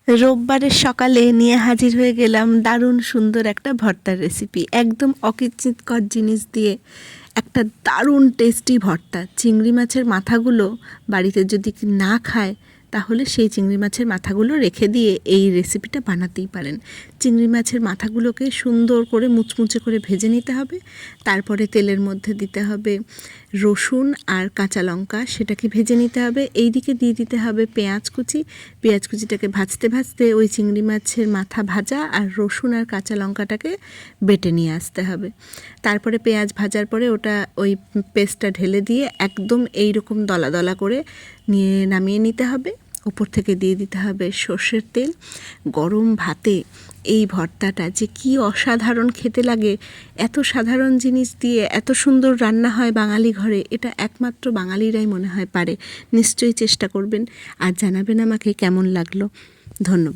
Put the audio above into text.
রোববারের সকালে নিয়ে হাজির হয়ে গেলাম দারুণ সুন্দর একটা ভর্তার রেসিপি। একদম অকিচিৎকর জিনিস দিয়ে একটা দারুণ টেস্টি ভর্তা। চিংড়ি মাছের মাথাগুলো বাড়িতে যদি না খায় তাহলে সেই চিংড়ি মাছের মাথাগুলো রেখে দিয়ে এই রেসিপিটা বানাতেই পারেন। চিংড়ি মাছের মাথাগুলোকে সুন্দর করে মুচমুচে করে ভেজে নিতে হবে। তারপরে তেলের মধ্যে দিতে হবে রসুন আর কাঁচা লঙ্কা, সেটাকে ভেজে নিতে হবে। এই দিকে দিয়ে দিতে হবে পেঁয়াজ কুচিটাকে ভাজতে ভাজতে ওই চিংড়ি মাছের মাথা ভাজা আর রসুন আর কাঁচা লঙ্কাটাকে বেটে নিয়ে আসতে হবে। তারপরে পেঁয়াজ ভাজার পরে ওটা ওই পেস্টটা ঢেলে দিয়ে একদম এই রকম দলা দলা করে নামিয়ে নিতে হবে। উপর থেকে দিয়ে দিতে হবে সর্ষের তেল। গরম ভাতে এই ভর্তাটা যে কি অসাধারণ খেতে লাগে! এত সাধারণ জিনিস দিয়ে এত সুন্দর রান্না হয় বাঙালি ঘরে, এটা একমাত্র বাঙালিরাই মনে হয় পারে। নিশ্চয়ই চেষ্টা করবেন আর জানাবেন আমাকে কেমন লাগলো। ধন্যবাদ।